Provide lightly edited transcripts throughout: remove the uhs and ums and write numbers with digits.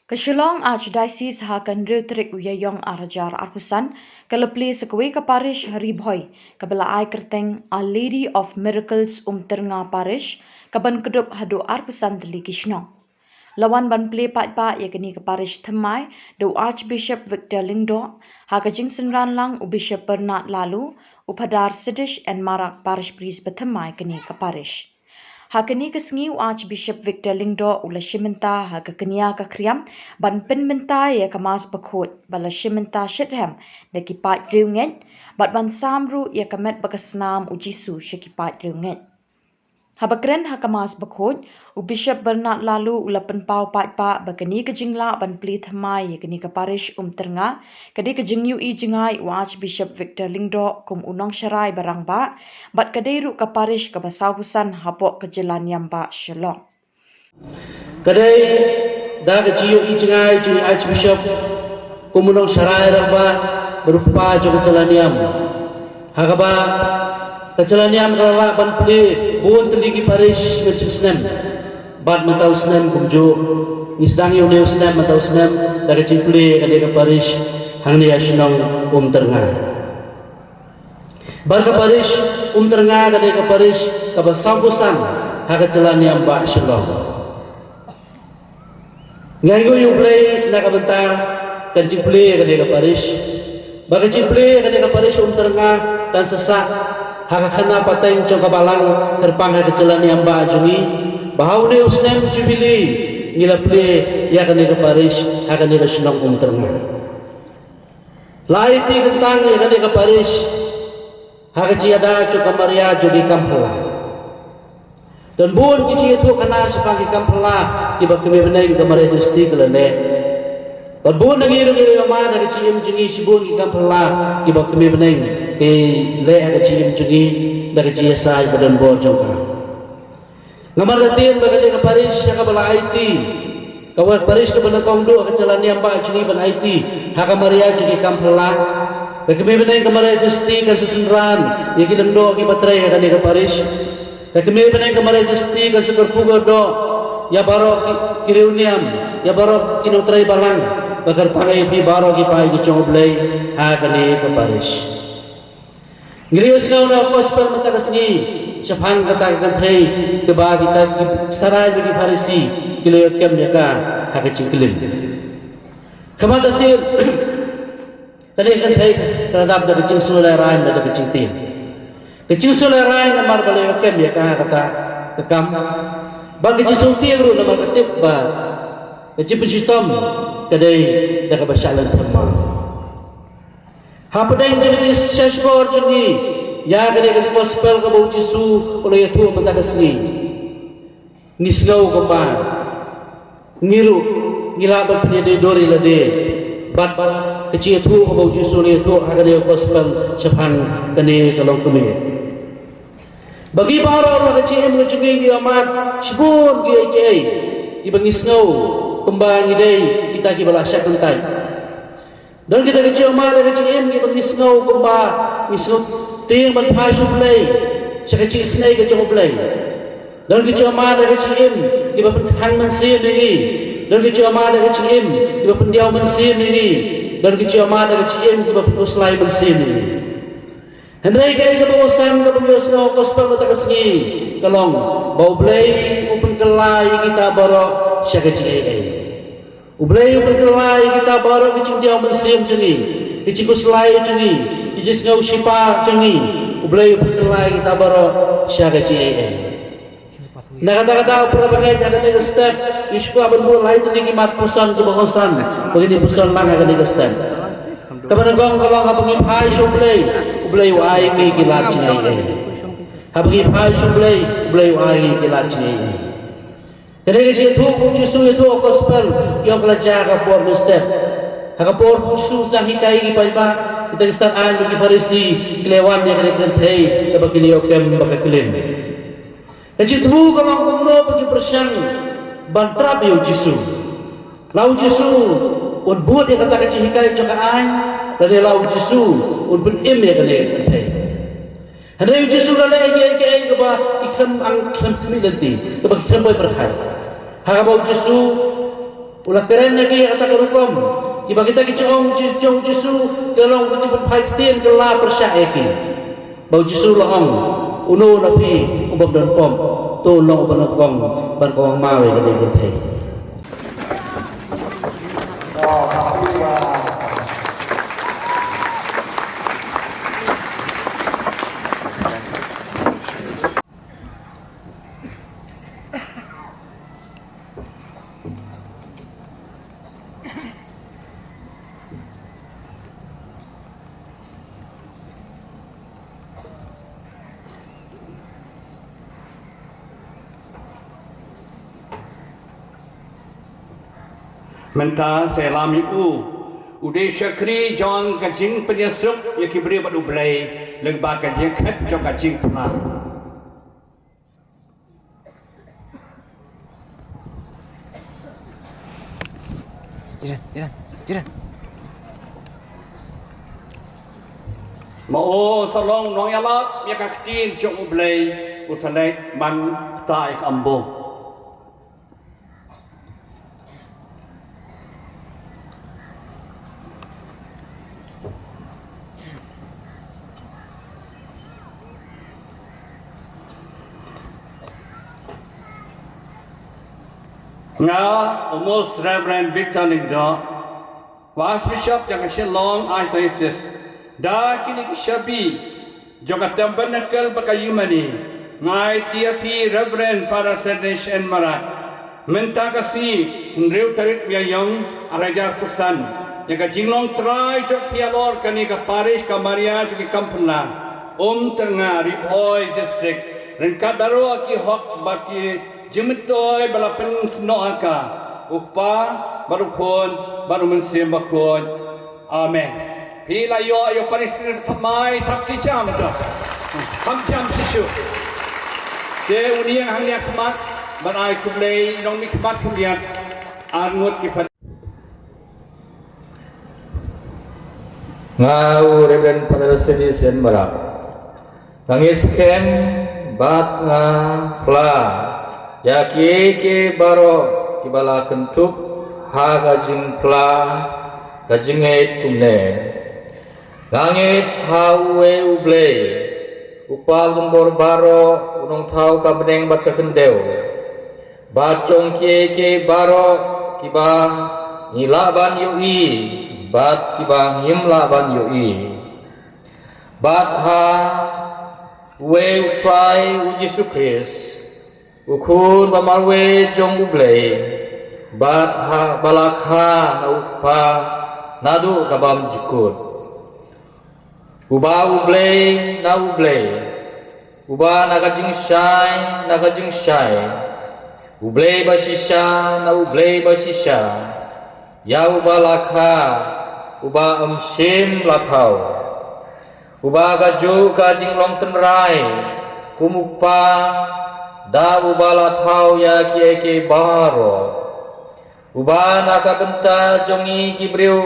Kesulong Archdiocese hakan Reuterik Uyayong Arajar Arpusan kelepli sekui ke parish Ribhoi kebelai kerteng Our Lady of Miracles Terngah parish kaban kedup hadu Arpusan teli Kishnong. Lawan ban play pat yakni ke parish Themai do Archbishop Victor Lingdo haka jingsen ranlang u Bishop Bernard Lalu upadar Sidish and Marak parish priest Themai kini ke parish. Hakani kesengi Archbishop Victor Lingdo ula shimenta haka kenia ka kriam ban penmenta ya kamas bakut bala shimenta shitham da kipat riunget bat ban samru ya kamet bakasnam ujisu shikipat riunget. Habakren hakamas bakut u Bishop Bernard Lalu ula penpau patpa bakani ke jingla ban pli thamai ya kani ke parish Terngah kadi ke jingyu I jingai u Archbishop Victor Lingdo kum unong syarai barang ba bat kadairu ke parish ke basau pusan hapok ke jalan yamba Shalom. Kadai da ke jiu I jingai ju Archbishop kum unong syarai raba berupa jo ke jalan yam hagaba kecelaniam kalau ban pli bun teligi parish macam senem bat matau senem kumjo isdang yo neu senem matau senem dari cipli kade ke parish hang dia senong Terngah bar ke parish Terngah kade ke parish ke sampusan ha kecelaniam ba Shalom nganggo yo play nak bentar kan cipli kade ke parish bagi cipli kade ke parish Terngah dan sesak haka khana pateng chong kabalang terpang ke jalan yang ba jungi bahau ne usnem jubili ngila ple ya kane ke parish haka ne ke senong Terngah lai ti kentang ya kane ke parish haka ji ada chu kamaria jodi kampala dan bun kici itu kana sepagi kampala tiba kemi beneng kamaria justi kelene bun nangi ngi ma da kici im jungi sibun ki kampala tiba kemi beneng le aga chim jungi daga ji sai badan bor jongka ngamar datin baga ka parish ka bala IT kawat parish ka bana kongdo ka jalan yang ba jungi ban IT haka maria jungi kampala daga me benai ka maria justi ka sesenran yaki dengdo ki batrai ka ni ka parish daga me benai ka maria justi ka sekar fugo do ya baro kireuniam ya baro kinutrai balang bagar pangai bi baro ki pai ki choblei haka ni ka parish Ngirius kau na gospel matakasni syafhan kata kanthai ke ba kita sarai bagi farisi kilo kem jaka hak cingkelim kamadatir tadi kanthai terhadap dari cing sulairan dari cing tin kecing sulairan namar bale kem jaka kata kekam bagi cing sulti ru namar ketip ba kecing pensistom kadai dak basyalan thamma hapadeng jadi seshbor juni ya kene ke gospel ke bau Yesu oleh itu mentakasni nisgau kemba ngiru ngila berpenyede dori lade bat kecil itu ke bau Yesu oleh itu hakane gospel syafhan kene kalong kemi bagi para orang kecil menjungi dia amat sibun kiai ibang nisgau kemba ngidai kita ki balasyak kentai dan kita kecil mara kecil em kita nisngau kumba nisngau ting ban phai suplai sekecil snai kecil suplai dan kecil mara kecil em kita thang man sim ni dan kecil mara kecil em kita pendiau man sim ni dan kecil mara kecil em kita puslai man sim ni hendai kai ke bawasan ke pengiosno gospel mata kesni kalong bau blai upun kelai kita baro sekecil ai Ublay berkelai kita baru kecing dia mensim jengi, kecing kuslai jengi, kecing ngau sipa jengi. Ublay berkelai kita baru siaga jengi. Nah kata-kata perbagai jaga tiga step, isku abang mulai tinggi mat pusan ke bangusan, begini pusan lang akan tiga step. Kemudian gong kalau ngapengin hai ublay wai mi kilat jengi. Ngapengin hai ublay wai kilat jengi. Jadi kasi itu Yesus itu gospel yang belajar ke por step. Haka por Yesus dah hikai ki paiba kita start an bagi farisi kelewan yang kena thei ke bagi liok kem bagi kelem. Jadi itu kalau ngomong bagi persyang bantrap yo Yesus. Lau Yesus un buat yang kata kecil hikai cakap an dan lau Yesus un pun im yang kena thei. Hendak Yesus lalai ai ke ba ikram ang kami nanti ke bagi sampai berkhai. Hagabau Yesu Ulah keren lagi kata kerupam. Tiba kita kicong Jesu kalau bercepat haitin kelah persyaki. Bau Jesu lahong uno napi ubab dan pom. Tolong ubab kong ban kong mawe kata kita. Menta selami ude syakri jong kajing penyesuk ya kibri badu blai lengba kajing khat jong kajing pula Jiran. Mau salong nong yalat ya kaktin jong blai usalai man taik ambo nga almost Reverend Victor Ningdo was Bishop yang Shalom Isis da kini kishabi joga tambanakal bakayumani ngai tiapi Reverend Father Serdesh and Marat menta kasi nreu tarik biayong arajar pusan yang jinglong try jok pialor kani ka parish ka Maria jogi kampuna tengah Ripoy district rengkat darwa ki hok baki jimitoy balapen noaka upa baru kon baru mensim bakon amen pila yo paris thamai thapti jam to tham jam sisu te unia hangnya kemat banai kublei nong mi kemat kemudian angut ki ngau Reverend Father Serdesh and Marat tangis ken bat nga pla ya ke baro kibala kentup ha gajing pla gajing et kumne langit hawe uble upal gumbor baro unong tau ka beneng bat ka kendeu bacong ke baro kiba nilaban yui bat kiba ngimlaban yui bat ha we fai uji sukris ukun bamarwe jong ublei bat ha balakha na upa nadu kabam jikut uba ublei uba nagajing shai ublei basisha na ublei basisha ya uba lakha uba amsim lathau uba gaju kajing long tenrai kumupa da ubala thau ya ke baro uba naga benta jongi kibriu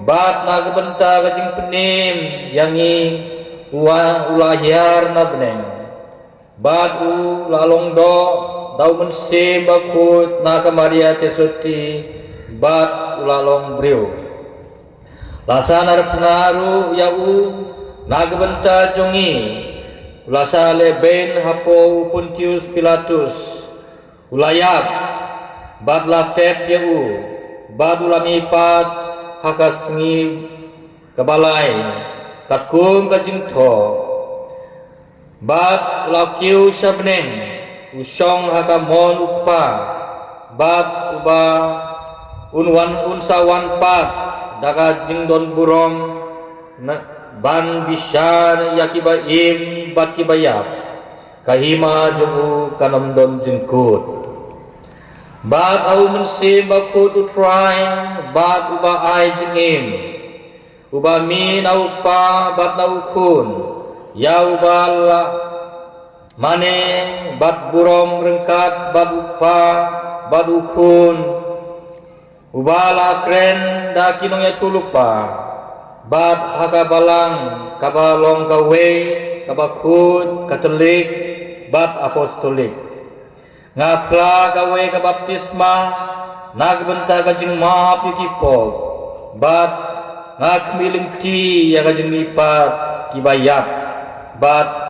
bat naga benta gajing penim yangi ulayar na beneng bat lalong do dau mensim bakut naga Maria tesuti bat ulalong briu lasana penaru ya naga benta jongi ulasa leben hapo Pontius Pilatus ulayap bad latep yau bad ulami pat hakas ngi kabalai katkum kajing tho bad lakiu sabneng usong hakamon upa bad uba unsawan pat daga jingdon burong ban bisar yakiba im bat kibayap kahima jungu kanamdon jengkut bat au mensim bakut utrai bat uba ai jengim uba min au pa bat au kun ya ubala mane bat burom rengkat bat upa bat ukun ubala kren da kinong ya tulupa bat hakabalang kabalong kawe kabakut katolik bat apostolik ngapla kawe kabaptisma nagbenta kajing maap yukipop, bat ngak miling ti ya kajing lipat kibayap, bat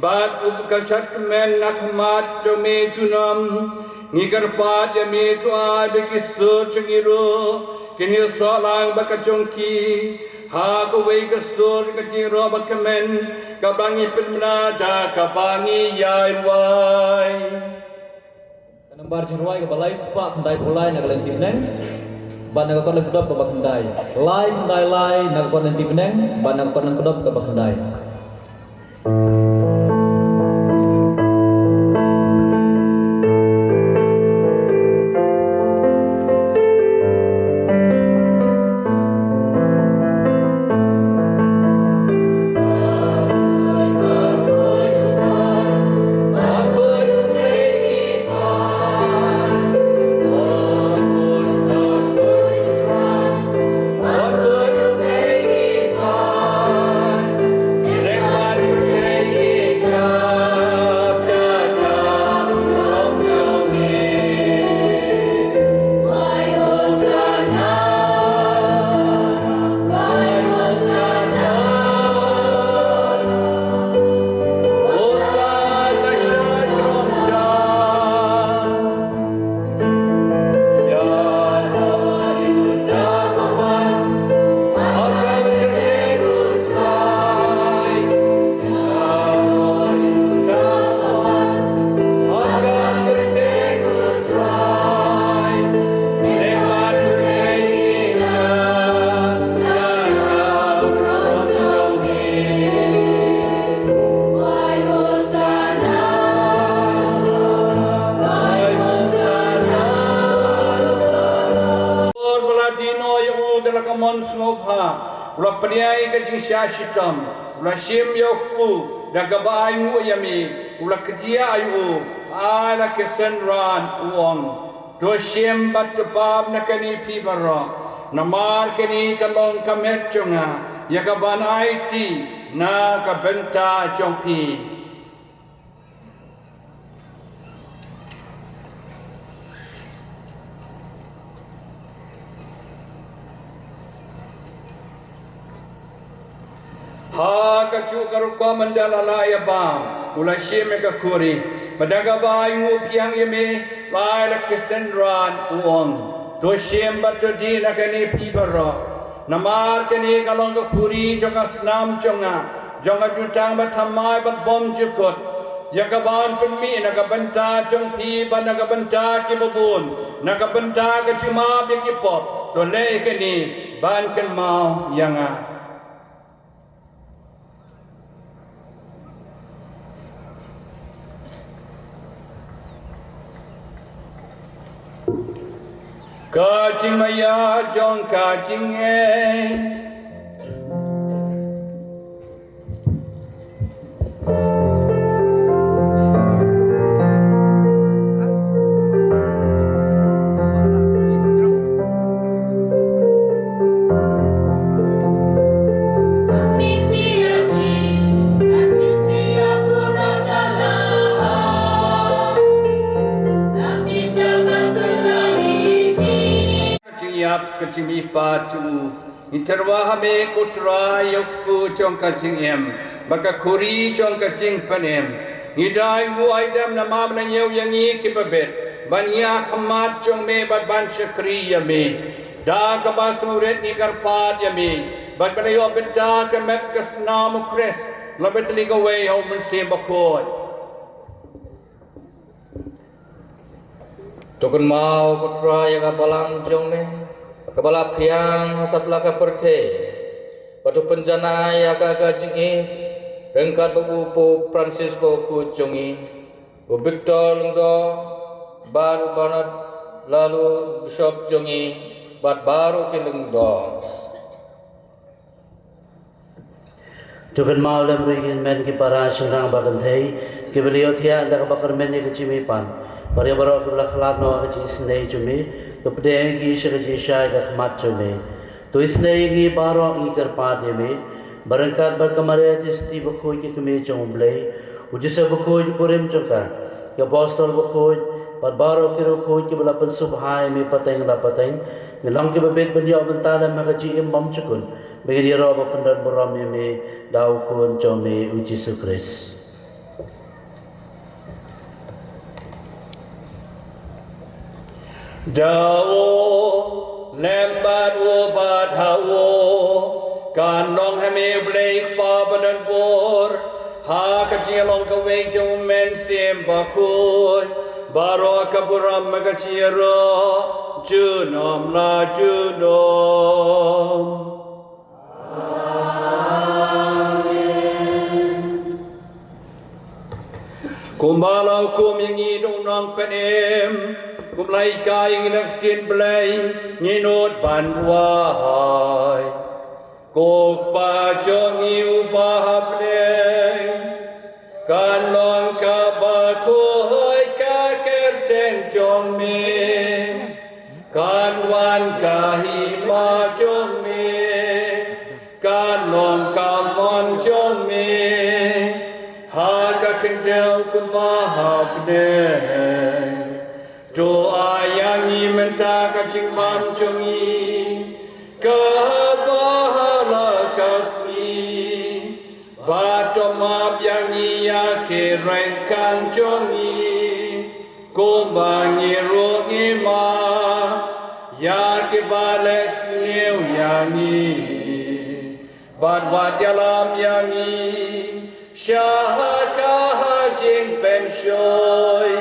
Bat upkachat kemen nakmat jome junam ngigar pat ya me tua bekisur cengiro kini solang bakajongki ha ko wei kesur keciro bakemen kabangi penmada kabangi yairwai Nambar jirwai ke balai sepak kendai pulai nak lenti beneng ban nak kon kedop ke bakendai lai kendai lai nak kon lenti beneng ban nak kon kedop ke bakendai Ula peniai ke jisya shitam, ula shim yokku, dan gabai mu yami, ula kedia ayu, ala kesenran uang. Do shim bat tebab nakani pibara, namar kani kalong kamet chunga, ya gaban aiti na kabenta jongpi. Ha kacu karupa mandala laya bam, ula shime ka kuri, padaga bai ngu piang yeme, lai la kesenran uang, do shim batu di nakani pibara, namar kani kalong ka kuri jonga snam jonga, jonga jutang batamai bat bom jukut, yakaban penmi nakabenta jong pi ban nakabenta kibubun, nakabenta kacuma bikipop, do le kani ban kan mau yanga. Kacing maya jong kacing kacing ipatu interwah me kutra yokku chong kacing em baka kuri chong kacing panem ngidai muai dam na mam na nyeu yang ni kipabet banya khamat chong me bat ban shakri ya me da ka ba suret ni karpat ya me bat ban yo beta ka met ka snam kres labet li go way home se bakoi Tukun mau putra yang apalang jong me kepala piang hasat laka perte patu penjana ya ka jingi rengkat bu Francisco ku jongi bu Victor ndo baru banat lalu Bishop jongi bat baru kileng do Tukun mau lam ringin men ki para shengrang bagan thei ki beliau thia anda ka bakar men ki chimi pan Paria baro ki bla khlab no ka chi snei chumi to pde ki shaka ji shai ka khmat chumi to isnei ki baro ki kar pa de me barangkat bar kamare tisti bkhoi ki kme chom blei ujise bkhoi purim choka ya apostol bkhoi par baro ki ro khoi ki bla pan subhai me pateng la pateng nilang ki babet bandia bantala ma ka ji im bam chukun begini ro ba pandar boram me dau kun chome uji sukris Dawo lembat wo badhawo kan long hame blake pa banan bor ha ka long ka wei jom men sim bakoi baro ka buram ka chiro junom la junom Kumbalau kum yang idong nang penem Kumlai kai nginak tin belai Nginut banduai Kok pa jongi ubah bleng Kan long ka bakoi ka kerten jong me Kan wan ka hima jong me Kan long ka mon jong me Haga kendel kumahap deng Doa yang minta kacing mam jongi Kebahala kasih Bato map yang ia kerengkan jongi Kumbangi rungi ma Ya kebales niu yang ini Badwat dalam yang ini Syahakah jing penshoy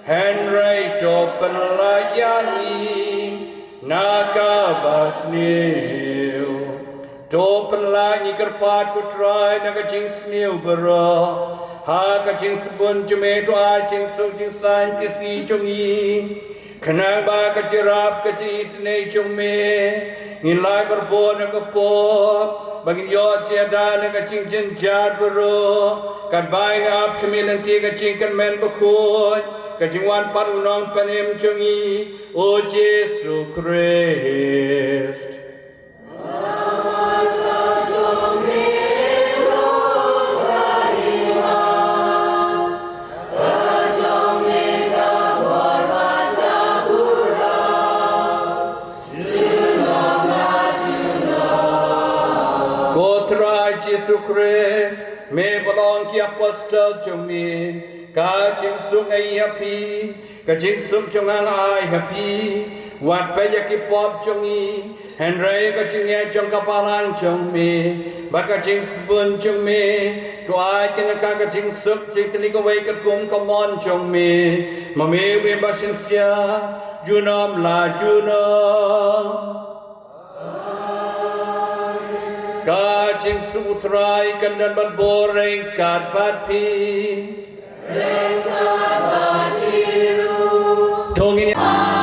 Henry topen layani Nakabas niu Topen lagi kerpat putrai Naga jing sniu bera Haka jing sebun jemedo jing su jing san kisi jongi Kenang ba kajirap kaji snei jongme Ngilai berbon nakapop Bagi yo tiada nak cincin jadro kan bain ap kemilan tiga cincin men bekut kajingwan parunong panem jongi o Yesu Christ Yesu Christ me balong ki apostle chumi ka ching sung ai happy ka ching sung chung ai happy wat pa ya ki pop chungi henry ka ching ya chung ka palang chumi ba ka ching spun chumi to ai kin ka ching suk ching tli ko wei ka kum ka mon chumi ma me we ba shin sia junam la junam Kajing sutrai kandan berboreng kat pati Rengkat batiru Tongin Ah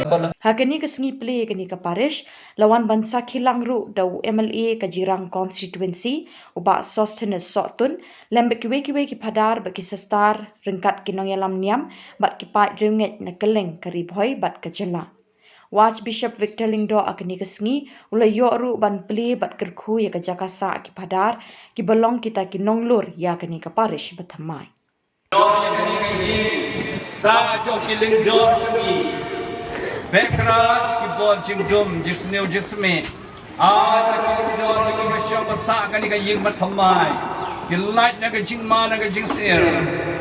Hakani kesengi play kani ke parish lawan bansa kilang ru dau MLA ke Jirang constituency uba Sosthenes Sotun lembek kiwe ki padar baki sestar ringkat kinong yalam niam bat ki pai ringet na keleng ke Ribhoi bat ke jela. Watch Bishop Victor Lingdo akani kesengi ulai yo ru ban play bat kerku ya ke Jakasa ki padar ki belong kita ki nonglur ya kani ke parish bethamai. Sa jo kiling jo chumi Bekra ki bol ching dum jisneu jisme ta kiling jo ta ki sham sa ka ni ka ying ma thamai ki light na ka jing ma na ka jing ser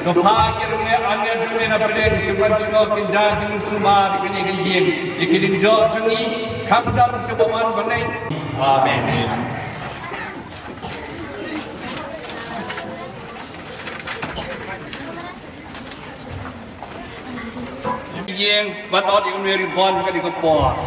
to pha ki me anya jume na pren ki ban chino ki da ki suma ki ni ka ying ki kiling jo chumi kham dam ki bawan banai amen yang buat orang yang meribon kan di kepor.